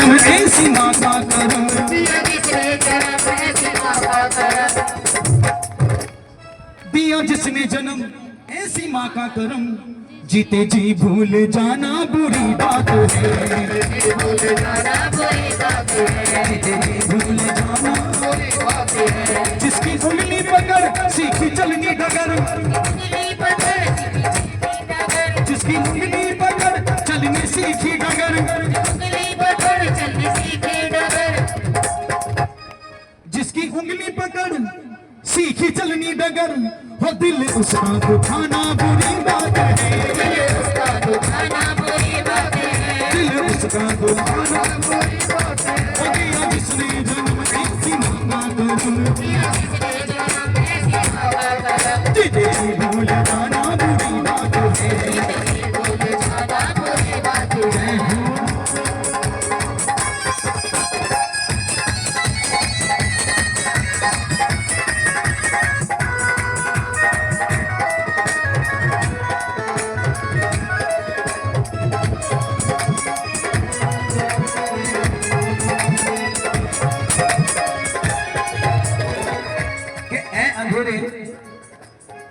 जन्म ऐसी माँ का करम, दिया जिसने जन्म ऐसी माँ का करम, दिया जिसने जन्म ऐसी माँ का करम, जीते जी भूल जाना बुरी बात है, भूल जाना बुरी बात है, जीते जी भूल जाना बुरी बात है। जिसकी उंगली पकड़ सीखी चलनी डगर, उंगली पकड़ सीखी डगर, जिसकी उंगली पकड़ चलनी सीखी डगर, उंगली पकड़ चलनी सीखी डगर, जिसकी उंगली पकड़ सीखी चलनी डगर, हो दिल उसका दुखाना बुरी बात है, दिल उसका दुखाना बुरी बात है, दिल उसका दुखाना बुरी बात है। हो दिया जिसने जन्म ऐसी माँ का करम, दिया जिसने जन्म ऐसी माँ का करम, जीते जी भूल जाना बुरी बात है। भूल जाना बुरी बात है।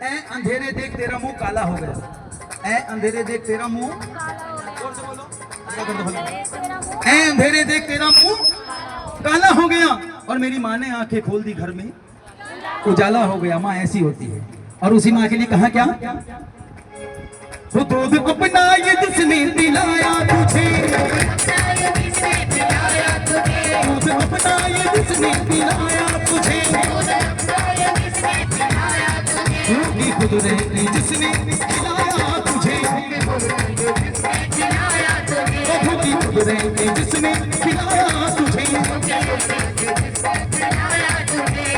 ए अंधेरे देख तेरा मुंह काला हो गया, ए अंधेरे देख तेरा मुंह, जोर से बोलो, ए अंधेरे देख तेरा मुंह काला हो गया, और मेरी माँ ने आंखें खोल दी, घर में उजाला हो गया। माँ ऐसी होती है। और उसी माँ के लिए कहा क्या, वो दूध अपना ये जिसने पिलाया तुझे, अपना ये जिसने पिलाया तुझे, दूध अपना ये जिसने पिलाया तुझे, दूध अपना ये जिसने पिलाया तुझे, रूठी खुद रहती जिसने खिलाया तुझे, जिसने खिलाया तुझे, रूठी खुद रहती जिसने खिलाया तुझे, जिसने खिलाया तुझे।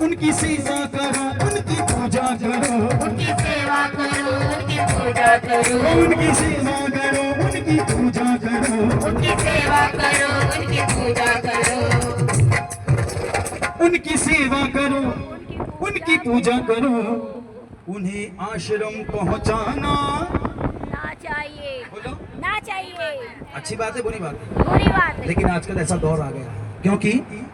उनकी सेवा करो, उनकी पूजा करो, उनकी सेवा करो, उनकी पूजा करो, उनकी सेवा करो, उनकी पूजा करो, उनकी सेवा करो, उनकी पूजा करो, उनकी सेवा करो, उनकी पूजा करो, उन्हें आश्रम पहुंचाना ना चाहिए, बोलो, ना चाहिए, अच्छी बात है बुरी बात है, बुरी बात है। लेकिन आजकल ऐसा दौर आ गया है, क्योंकि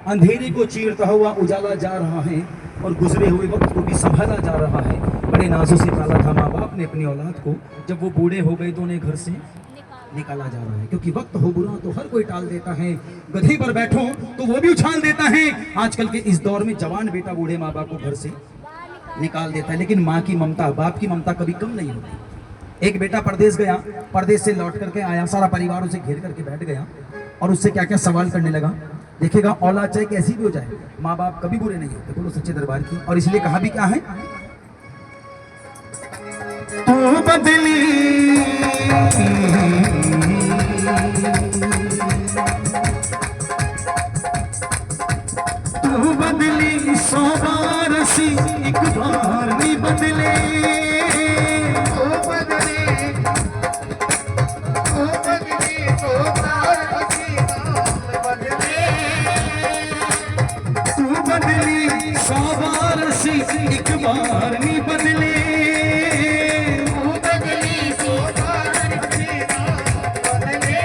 अंधेरे को चीरता हुआ उजाला जा रहा है, और गुजरे हुए वक्त को भी संभाला जा रहा है। बड़े नाजों से पाला था माँ बाप ने अपनी औलाद को, जब वो बूढ़े हो गए तो उन्हें घर से निकाला जा रहा है, क्योंकि वक्त हो बुरा तो हर कोई टाल देता है, गधे पर बैठो तो वो भी उछाल देता है। आजकल के इस दौर में जवान बेटा बूढ़े माँ बाप को घर से निकाल देता है, लेकिन माँ की ममता, बाप की ममता कभी कम नहीं होती। एक बेटा परदेश गया, परदेश से लौट करके आया, सारा परिवार उसे घेर करके बैठ गया और उससे क्या क्या सवाल करने लगा। देखिएगा, औलाद चाहे कैसी भी हो जाए, माँ बाप कभी बुरे नहीं होते, बोलो सच्चे दरबार की। और इसलिए कहा भी क्या है, तू बदली तू बदली 100 बार सी, एक बार नहीं बदले, ओ बदले, ओ बदले, ओ बार हसीना बदले, तू बदली 100 बार सी, एक बार नहीं बदले, ओ बदली, ओ बार हसीना बदले,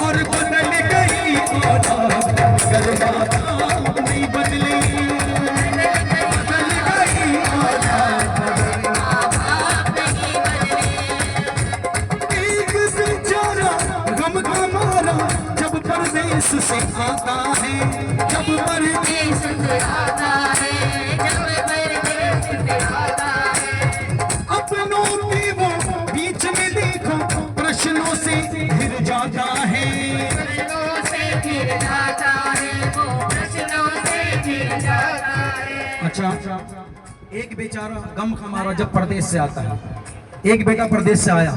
और बदल गई औलाद मगर बात नहीं बदली, बदल गई औलाद मगर आप नहीं बदले। एक बेचारा गम का मारा जब परदेश से आता है, जब परदेश सुंदर आता है, जब परदेश से आता है, अपनों की वो बीच में देखो प्रश्नों से घिर जाता है, प्रश्नों से घिर जाता है, वो प्रश्नों से घिर जाता है। अच्छा, एक बेचारा गम का मारा जब परदेश से आता है, एक बेटा परदेश से आया,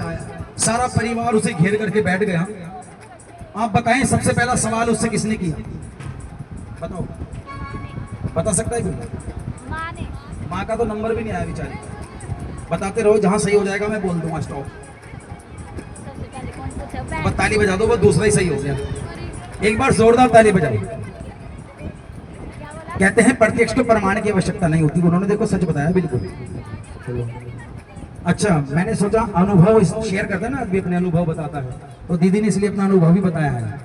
सारा परिवार उसे घेर करके बैठ गया। आप बताएं, सबसे पहला सवाल उससे किसने किया, बताओ, बता सकता है कोई? माँ ने, माँ का तो नंबर भी नहीं आया बेचारी, बताते रहो, जहां सही हो जाएगा मैं बोल दूंगा स्टॉप। सबसे पहले कौन पूछा? बस पहले ताली बजा दो, बस दूसरा ही सही हो गया। एक बार जोरदार ताली बजाई। कहते हैं प्रत्यक्ष को प्रमाण की आवश्यकता नहीं होती, उन्होंने देखो सच बताया बिल्कुल। चलो अच्छा, मैंने सोचा अनुभव शेयर करता है ना, आदमी अपने अनुभव बताता है, तो दीदी ने इसलिए अपना अनुभव भी बताया है।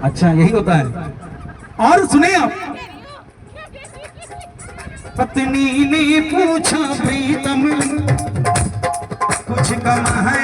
अच्छा यही होता है। और सुने आप, पत्नी ने पूछा प्रीतम कुछ कम है